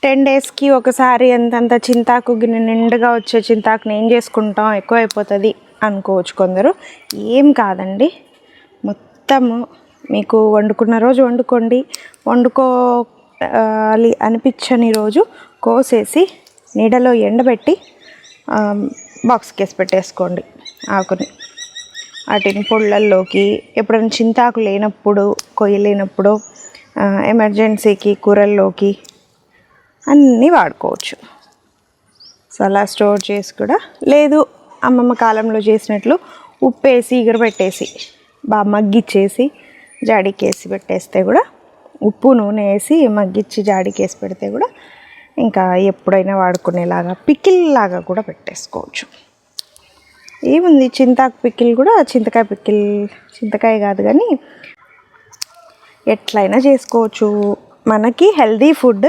10 డేస్కి ఒకసారి అంతంత చింతాకు గిన్నె నిండుగా వచ్చే చింతాకుని ఏం చేసుకుంటాం, ఎక్కువ అయిపోతుంది అనుకోవచ్చు కొందరు. ఏం కాదండి, మొత్తము మీకు వండుకున్న రోజు వండుకోండి, వండుకోవాలి అనిపించని రోజు కోసేసి నీడలో ఎండబెట్టి బాక్స్కి వేసి పెట్టేసుకోండి ఆకుని. వాటిని పొళ్ళల్లోకి ఎప్పుడైనా చింతాకు లేనప్పుడు, కొయ్యలేనప్పుడు, ఎమర్జెన్సీకి కూరల్లోకి అన్నీ వాడుకోవచ్చు. సో అలా స్టోర్ చేసి కూడా, లేదు అమ్మమ్మ కాలంలో చేసినట్లు ఉప్పేసి ఎగరబెట్టేసి బాగా మగ్గిచ్చేసి జాడీకేసి పెట్టేస్తే కూడా, ఉప్పు నూనె వేసి మగ్గిచ్చి జాడీకేసి పెడితే కూడా ఇంకా ఎప్పుడైనా వాడుకునేలాగా పికిల్ లాగా కూడా పెట్టేసుకోవచ్చు. ఏముంది, చింతాకు పికిల్ కూడా, చింతకాయ పికిల్, చింతకాయ కాదు కానీ ఎట్లయినా చేసుకోవచ్చు. మనకి హెల్దీ ఫుడ్